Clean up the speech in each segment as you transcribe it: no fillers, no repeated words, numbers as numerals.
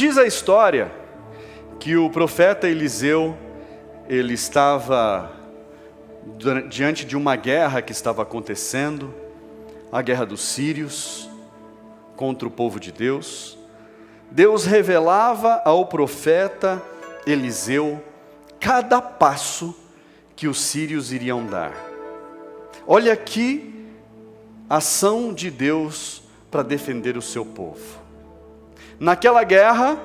Diz a história que o profeta Eliseu, ele estava diante de uma guerra que estava acontecendo, a guerra dos sírios contra o povo de Deus. Deus revelava ao profeta Eliseu cada passo que os sírios iriam dar. Olha aqui a ação de Deus para defender o seu povo. Naquela guerra,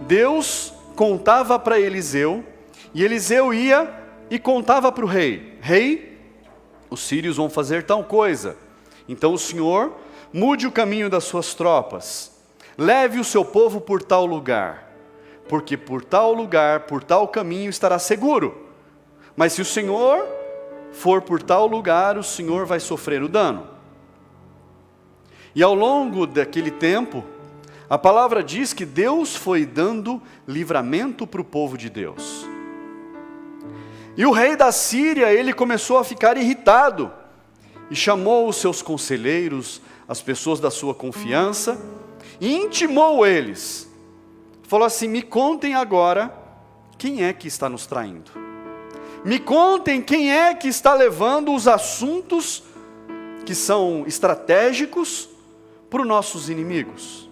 Deus contava para Eliseu, e Eliseu ia e contava para o rei: rei, os sírios vão fazer tal coisa, então o Senhor mude o caminho das suas tropas, leve o seu povo por tal lugar, porque por tal lugar, por tal caminho estará seguro, mas se o Senhor for por tal lugar, o Senhor vai sofrer o dano. E ao longo daquele tempo, a palavra diz que Deus foi dando livramento para o povo de Deus. E o rei da Síria, ele começou a ficar irritado, e chamou os seus conselheiros, as pessoas da sua confiança, e intimou eles. Falou assim: me contem agora quem é que está nos traindo. Me contem quem é que está levando os assuntos que são estratégicos para os nossos inimigos.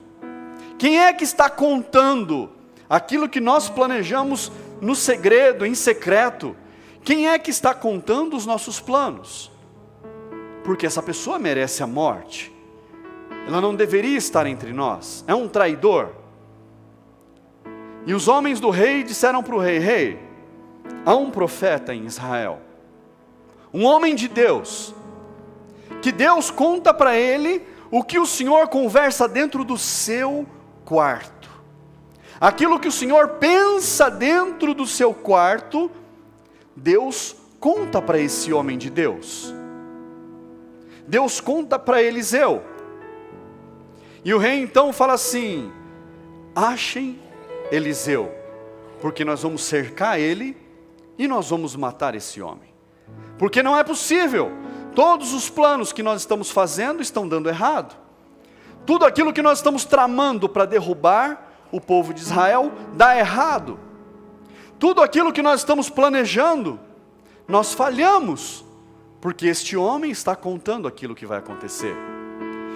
Quem é que está contando aquilo que nós planejamos no segredo, em secreto? Quem é que está contando os nossos planos? Porque essa pessoa merece a morte. Ela não deveria estar entre nós. É um traidor. E os homens do rei disseram para o rei: rei, há um profeta em Israel, um homem de Deus, que Deus conta para ele o que o Senhor conversa dentro do seu quarto. Aquilo que o Senhor pensa dentro do seu quarto, Deus conta para esse homem de Deus. Deus conta para Eliseu. E o rei então fala assim: achem Eliseu, porque nós vamos cercar ele e nós vamos matar esse homem. Porque não é possível. Todos os planos que nós estamos fazendo estão dando errado. Tudo aquilo que nós estamos tramando para derrubar o povo de Israel dá errado. Tudo aquilo que nós estamos planejando, nós falhamos, porque este homem está contando aquilo que vai acontecer.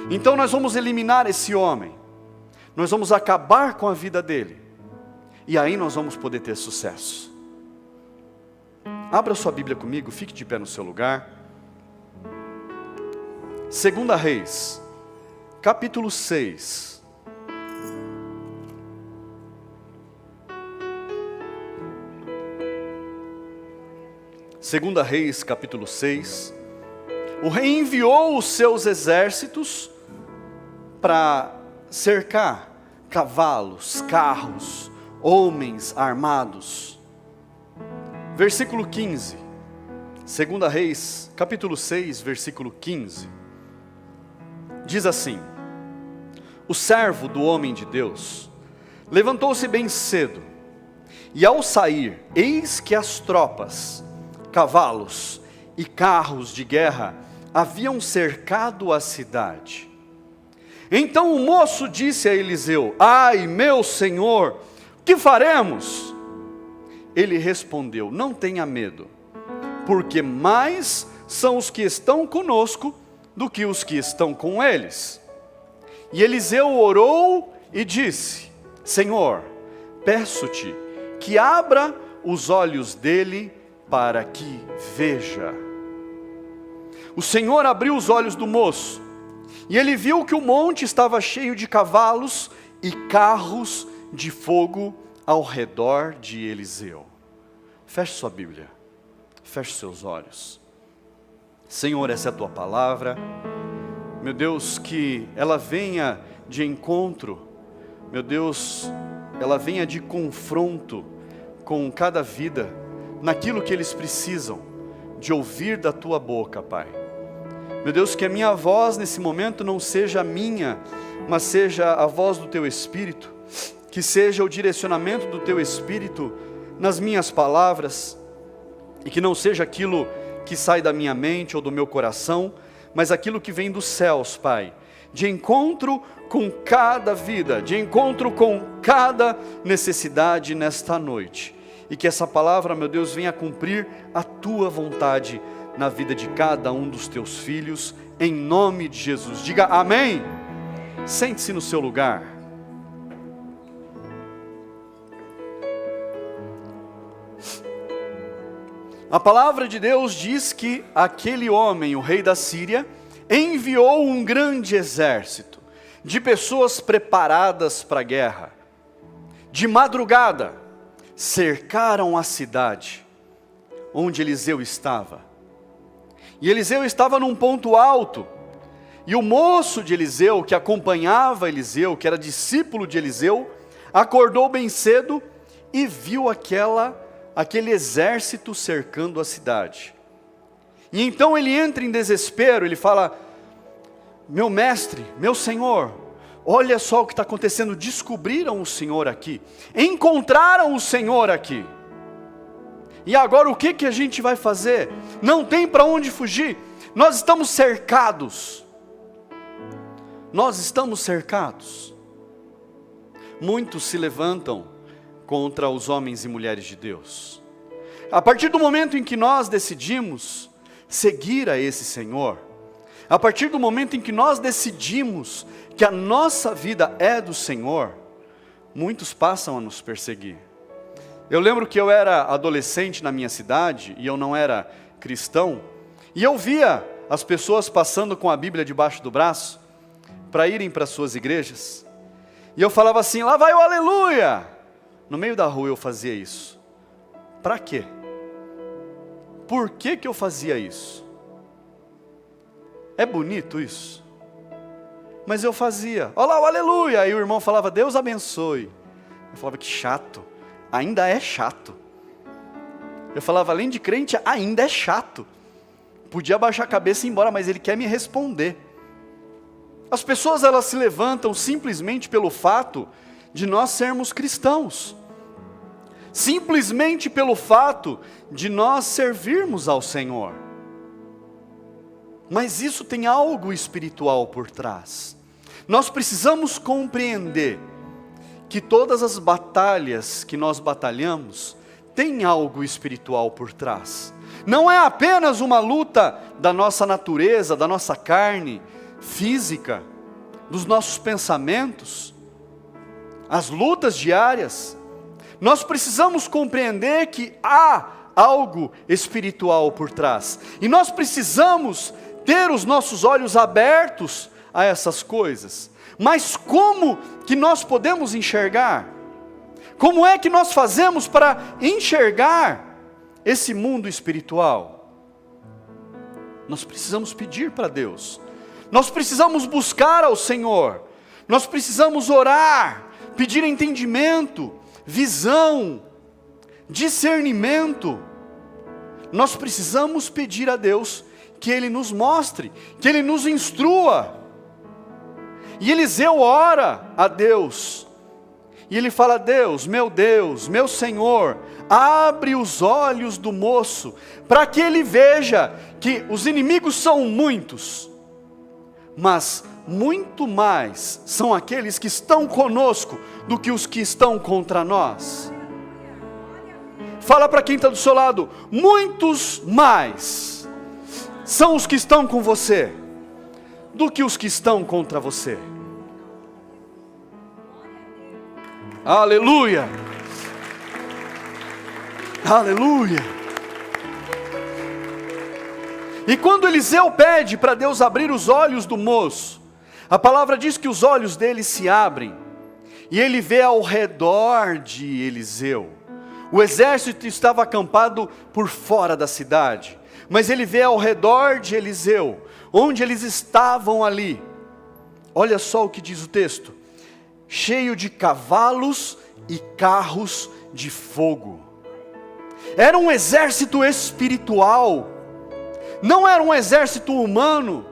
Então nós vamos eliminar esse homem, nós vamos acabar com a vida dele, e aí nós vamos poder ter sucesso. Abra sua Bíblia comigo, fique de pé no seu lugar. 2 Reis, capítulo 6. Segunda Reis, capítulo 6. O rei enviou os seus exércitos para cercar cavalos, carros, homens armados. Versículo 15. Segunda Reis, capítulo 6, versículo 15. Diz assim: o servo do homem de Deus levantou-se bem cedo, e ao sair, eis que as tropas, cavalos e carros de guerra haviam cercado a cidade. Então o moço disse a Eliseu: ai, meu senhor, que faremos? Ele respondeu: não tenha medo, porque mais são os que estão conosco do que os que estão com eles. E Eliseu orou e disse: Senhor, peço-te que abra os olhos dele para que veja. O Senhor abriu os olhos do moço, e ele viu que o monte estava cheio de cavalos e carros de fogo ao redor de Eliseu. Feche sua Bíblia, feche seus olhos. Senhor, essa é a tua palavra, meu Deus, que ela venha de encontro, meu Deus, ela venha de confronto com cada vida, naquilo que eles precisam de ouvir da tua boca, Pai. Meu Deus, que a minha voz nesse momento não seja a minha, mas seja a voz do teu Espírito, que seja o direcionamento do teu Espírito nas minhas palavras, e que não seja aquilo que sai da minha mente ou do meu coração, mas aquilo que vem dos céus, Pai, de encontro com cada vida, de encontro com cada necessidade nesta noite. E que essa palavra, meu Deus, venha cumprir a tua vontade na vida de cada um dos teus filhos, em nome de Jesus. Diga amém. Sente-se no seu lugar. A palavra de Deus diz que aquele homem, o rei da Síria, enviou um grande exército de pessoas preparadas para a guerra. De madrugada, cercaram a cidade onde Eliseu estava. E Eliseu estava num ponto alto. E o moço de Eliseu, que acompanhava Eliseu, que era discípulo de Eliseu, acordou bem cedo e viu aquele exército cercando a cidade. E então ele entra em desespero, ele fala: meu mestre, meu senhor, olha só o que está acontecendo, descobriram o Senhor aqui, encontraram o Senhor aqui, e agora o que a gente vai fazer? Não tem para onde fugir, nós estamos cercados, muitos se levantam contra os homens e mulheres de Deus. A partir do momento em que nós decidimos seguir a esse Senhor, a partir do momento em que nós decidimos que a nossa vida é do Senhor, muitos passam a nos perseguir. Eu lembro que eu era adolescente na minha cidade, e eu não era cristão, e eu via as pessoas passando com a Bíblia debaixo do braço, para irem para suas igrejas, e eu falava assim: lá vai o aleluia! No meio da rua eu fazia isso. Para quê? Por que eu fazia isso? É bonito isso? Mas eu fazia. Olha lá o aleluia! Aí o irmão falava: Deus abençoe. Eu falava: que chato. Ainda é chato. Eu falava: além de crente, ainda é chato. Podia abaixar a cabeça e ir embora, mas ele quer me responder. As pessoas, elas se levantam simplesmente pelo fato de nós sermos cristãos. Simplesmente pelo fato de nós servirmos ao Senhor. Mas isso tem algo espiritual por trás. Nós precisamos compreender que todas as batalhas que nós batalhamos têm algo espiritual por trás. Não é apenas uma luta da nossa natureza, da nossa carne física, dos nossos pensamentos, as lutas diárias. Nós precisamos compreender que há algo espiritual por trás. E nós precisamos ter os nossos olhos abertos a essas coisas. Mas como que nós podemos enxergar? Como é que nós fazemos para enxergar esse mundo espiritual? Nós precisamos pedir para Deus. Nós precisamos buscar ao Senhor. Nós precisamos orar, pedir entendimento, visão, discernimento. Nós precisamos pedir a Deus que Ele nos mostre, que Ele nos instrua. E Eliseu ora a Deus, e ele fala: Deus, meu Senhor, abre os olhos do moço, para que ele veja que os inimigos são muitos, mas muito mais são aqueles que estão conosco do que os que estão contra nós. Fala para quem está do seu lado: muitos mais são os que estão com você do que os que estão contra você. Aleluia! Aleluia! E quando Eliseu pede para Deus abrir os olhos do moço, a palavra diz que os olhos dele se abrem, e ele vê ao redor de Eliseu. O exército estava acampado por fora da cidade, mas ele vê ao redor de Eliseu, onde eles estavam ali. Olha só o que diz o texto: cheio de cavalos e carros de fogo. Era um exército espiritual, não era um exército humano,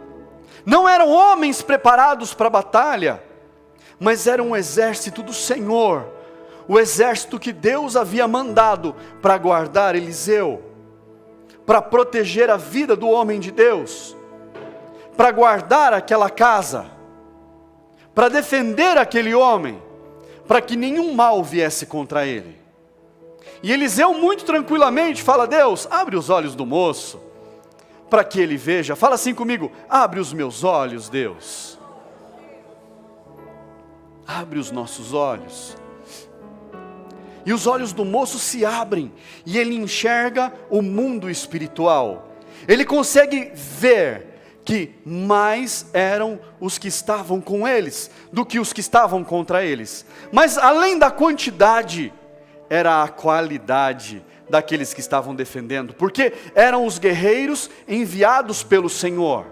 não eram homens preparados para a batalha, mas era um exército do Senhor, o exército que Deus havia mandado para guardar Eliseu, para proteger a vida do homem de Deus, para guardar aquela casa. para defender aquele homem, para que nenhum mal viesse contra ele. E Eliseu muito tranquilamente fala: Deus, abre os olhos do moço, para que ele veja. Fala assim comigo: abre os meus olhos, Deus. Abre os nossos olhos. E os olhos do moço se abrem, e ele enxerga o mundo espiritual. Ele consegue ver que mais eram os que estavam com eles, do que os que estavam contra eles. Mas além da quantidade, era a qualidade daqueles que estavam defendendo, porque eram os guerreiros enviados pelo Senhor.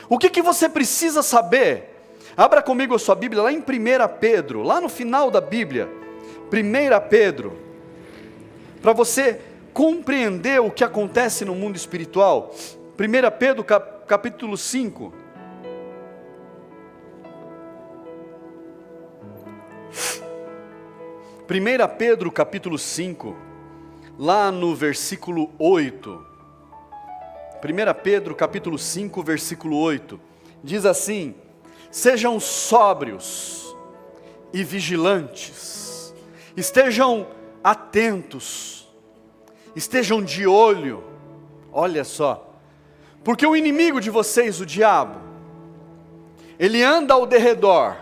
O que você precisa saber? Abra comigo a sua Bíblia lá em 1 Pedro, lá no final da Bíblia, 1 Pedro, para você compreender o que acontece no mundo espiritual. 1 Pedro capítulo 5. Primeira Pedro capítulo 5, lá no versículo 8. 1 Pedro capítulo 5, versículo 8, diz assim: sejam sóbrios e vigilantes, estejam atentos, estejam de olho. Olha só, porque o inimigo de vocês, o diabo, ele anda ao derredor,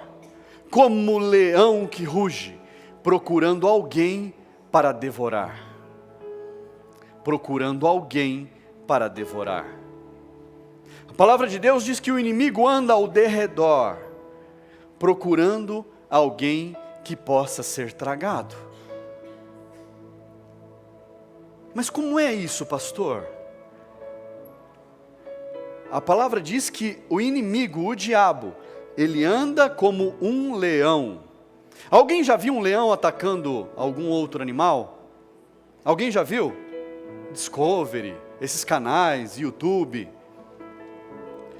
como leão que ruge, procurando alguém para devorar. Procurando alguém para devorar. A palavra de Deus diz que o inimigo anda ao derredor, procurando alguém que possa ser tragado. Mas como é isso, pastor? A palavra diz que o inimigo, o diabo, ele anda como um leão. Alguém já viu um leão atacando algum outro animal? Alguém já viu? Discovery, esses canais, YouTube.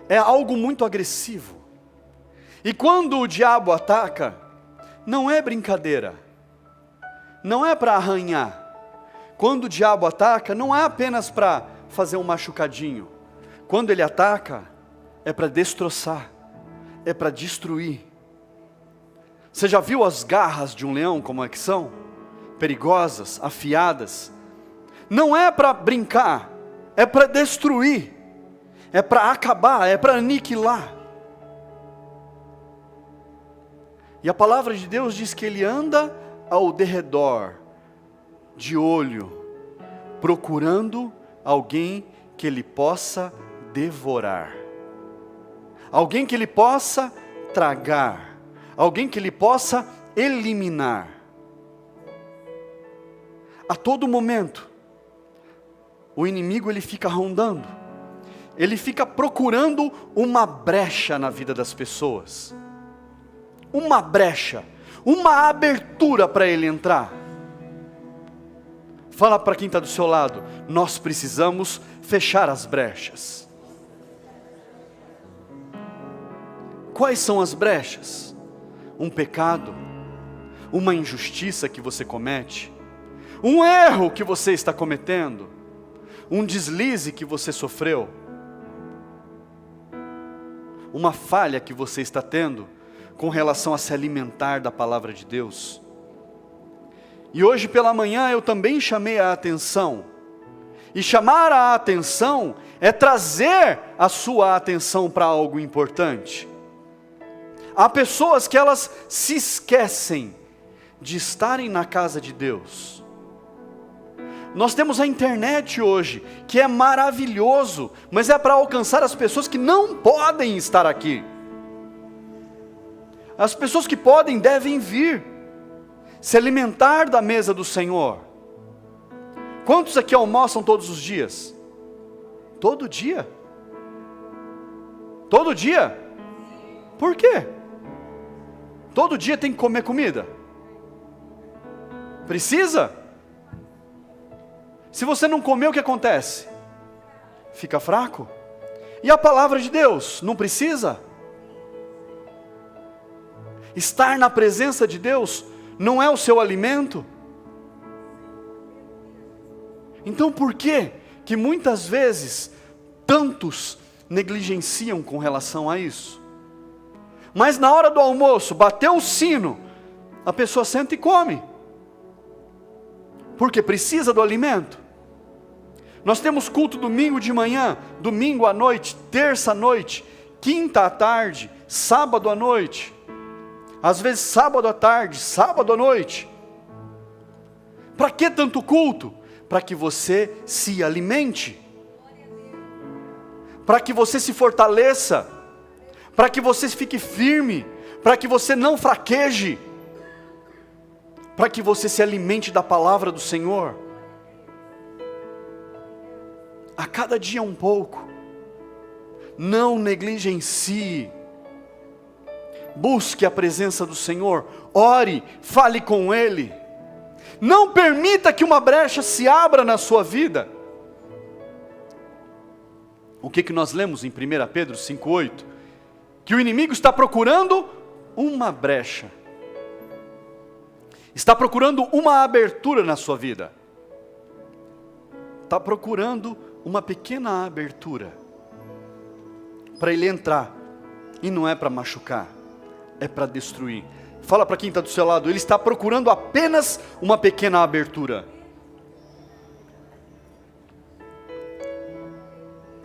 É algo muito agressivo. E quando o diabo ataca, não é brincadeira. Não é para arranhar. Quando o diabo ataca, não é apenas para fazer um machucadinho. Quando ele ataca, é para destroçar, é para destruir. Você já viu as garras de um leão como é que são? Perigosas, afiadas. Não é para brincar, é para destruir, é para acabar, é para aniquilar. E a palavra de Deus diz que ele anda ao derredor, de olho, procurando alguém que ele possa devorar, alguém que ele possa tragar, alguém que ele possa eliminar. A todo momento, o inimigo ele fica rondando, ele fica procurando uma brecha na vida das pessoas, uma brecha, uma abertura para ele entrar. Fala para quem está do seu lado: nós precisamos fechar as brechas. Quais são as brechas? Um pecado, uma injustiça que você comete, um erro que você está cometendo, um deslize que você sofreu, uma falha que você está tendo com relação a se alimentar da palavra de Deus. E hoje pela manhã eu também chamei a atenção, e chamar a atenção é trazer a sua atenção para algo importante. Há pessoas que elas se esquecem de estarem na casa de Deus. Nós temos a internet hoje, que é maravilhoso, mas é para alcançar as pessoas que não podem estar aqui. As pessoas que podem devem vir, se alimentar da mesa do Senhor. Quantos aqui almoçam todos os dias? Todo dia? Todo dia? Por quê? Todo dia tem que comer comida? Precisa? Se você não comer, o que acontece? Fica fraco? E a palavra de Deus, não precisa? Estar na presença de Deus não é o seu alimento? Então por que muitas vezes tantos negligenciam com relação a isso? Mas na hora do almoço, bateu o sino, a pessoa senta e come. Porque precisa do alimento. Nós temos culto domingo de manhã, domingo à noite, terça à noite, quinta à tarde, sábado à noite. Às vezes sábado à tarde, sábado à noite. Para que tanto culto? Para que você se alimente. Para que você se fortaleça. Para que você fique firme. Para que você não fraqueje. Para que você se alimente da palavra do Senhor. A cada dia um pouco. Não negligencie. Busque a presença do Senhor. Ore, fale com Ele. Não permita que uma brecha se abra na sua vida. O que nós lemos em 1 Pedro 5,8? Que o inimigo está procurando uma brecha. Está procurando uma abertura na sua vida. Está procurando uma pequena abertura. Para ele entrar. E não é para machucar. É para destruir. Fala para quem está do seu lado. Ele está procurando apenas uma pequena abertura.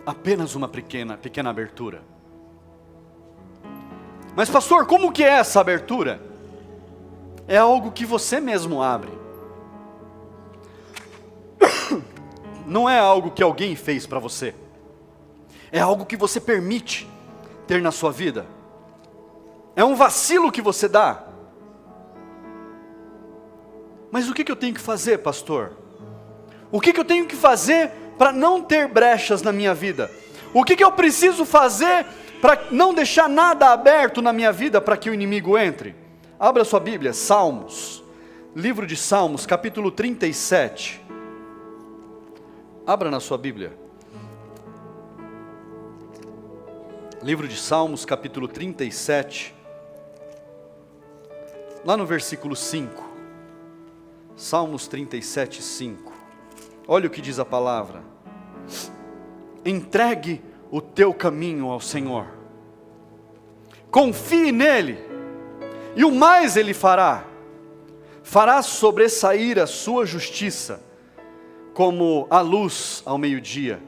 Apenas uma pequena abertura. Mas pastor, como que é essa abertura? É algo que você mesmo abre. Não é algo que alguém fez para você. É algo que você permite ter na sua vida. É um vacilo que você dá. Mas o que eu tenho que fazer, pastor? O que eu tenho que fazer para não ter brechas na minha vida? O que eu preciso fazer para não deixar nada aberto na minha vida para que o inimigo entre? Abra sua Bíblia, Salmos, livro de Salmos, capítulo 37. Abra na sua Bíblia. Livro de Salmos, capítulo 37. Lá no versículo 5. Salmos 37, 5. Olha o que diz a palavra. Entregue o teu caminho ao Senhor. Confie nele. E o mais ele fará. Fará sobressair a sua justiça, como a luz ao meio-dia.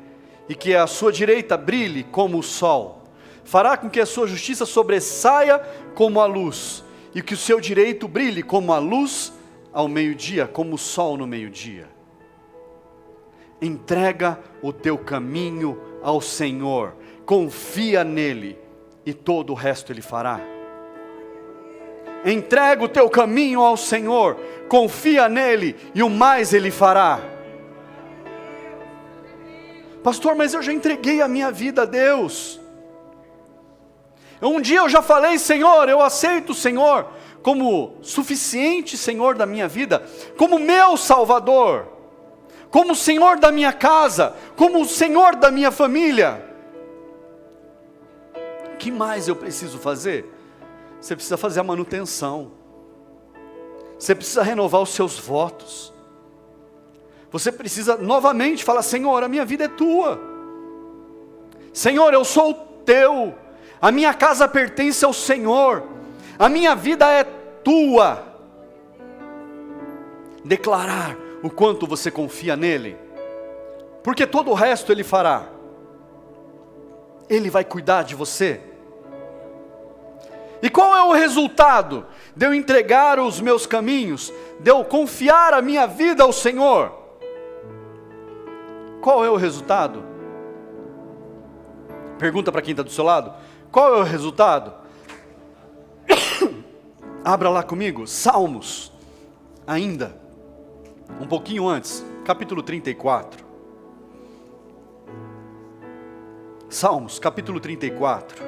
E que a sua direita brilhe como o sol. Fará com que a sua justiça sobressaia como a luz. E que o seu direito brilhe como a luz ao meio-dia, como o sol no meio-dia. Entrega o teu caminho ao Senhor, confia nele, e todo o resto ele fará. Entrega o teu caminho ao Senhor, confia nele, e o mais ele fará. Pastor, mas eu já entreguei a minha vida a Deus. Um dia eu já falei, Senhor, eu aceito o Senhor como suficiente Senhor da minha vida, como meu Salvador, como Senhor da minha casa, como Senhor da minha família. O que mais eu preciso fazer? Você precisa fazer a manutenção. Você precisa renovar os seus votos. Você precisa novamente falar, Senhor, a minha vida é tua. Senhor, eu sou teu. A minha casa pertence ao Senhor. A minha vida é tua. Declarar o quanto você confia nele. Porque todo o resto ele fará. Ele vai cuidar de você. E qual é o resultado de eu entregar os meus caminhos, de eu confiar a minha vida ao Senhor? Qual é o resultado? Pergunta para quem está do seu lado. Qual é o resultado? Abra lá comigo, Salmos, ainda, um pouquinho antes, capítulo 34. Salmos, capítulo 34.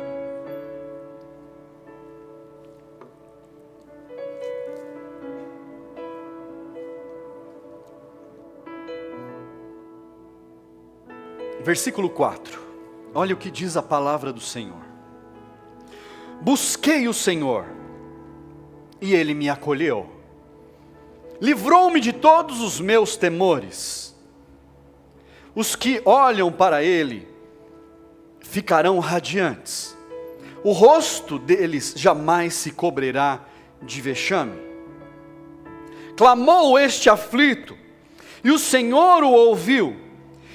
Versículo 4. Olha o que diz a palavra do Senhor. Busquei o Senhor, e Ele me acolheu. Livrou-me de todos os meus temores. Os que olham para Ele ficarão radiantes. o rosto deles jamais se cobrirá de vexame. Clamou este aflito, e o Senhor o ouviu,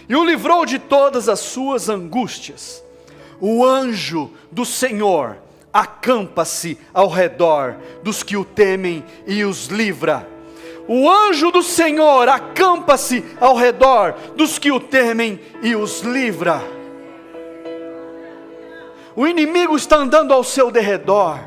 e o livrou de todas as suas angústias. O anjo do Senhor acampa-se ao redor dos que o temem e os livra. O anjo do Senhor acampa-se ao redor dos que o temem e os livra. O inimigo está andando ao seu derredor,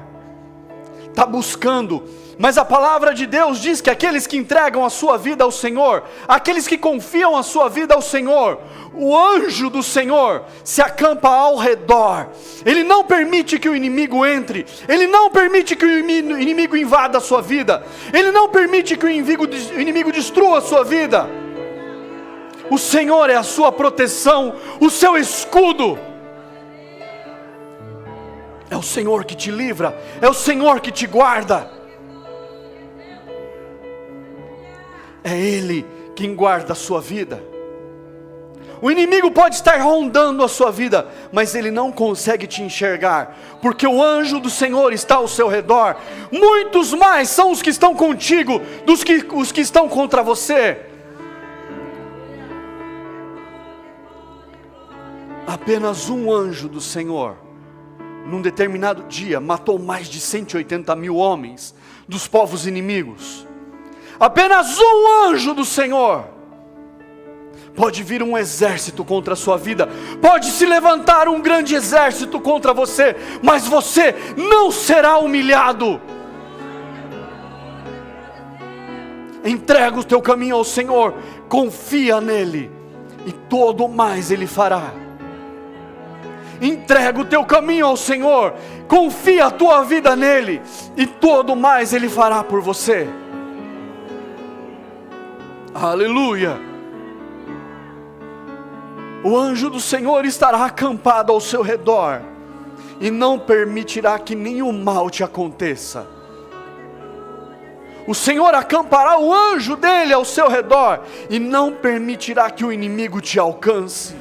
está buscando, mas a palavra de Deus diz que aqueles que entregam a sua vida ao Senhor, aqueles que confiam a sua vida ao Senhor, o anjo do Senhor se acampa ao redor. Ele não permite que o inimigo entre, ele não permite que o inimigo invada a sua vida, ele não permite que o inimigo destrua a sua vida. O Senhor é a sua proteção, o seu escudo. É o Senhor que te livra, é o Senhor que te guarda. É Ele quem guarda a sua vida. O inimigo pode estar rondando a sua vida, mas ele não consegue te enxergar, porque o anjo do Senhor está ao seu redor. Muitos mais são os que estão contigo, os que estão contra você. Apenas um anjo do Senhor, num determinado dia, matou mais de 180 mil homens dos povos inimigos. Apenas um anjo do Senhor. Pode vir um exército contra a sua vida, pode se levantar um grande exército contra você, mas você não será humilhado. Entrega o teu caminho ao Senhor, confia nele, e todo mais Ele fará. Entrega o teu caminho ao Senhor, confia a tua vida nele, e todo mais Ele fará por você. Aleluia. O anjo do Senhor estará acampado ao seu redor, e não permitirá que nenhum mal te aconteça. O Senhor acampará o anjo dele ao seu redor, e não permitirá que o inimigo te alcance.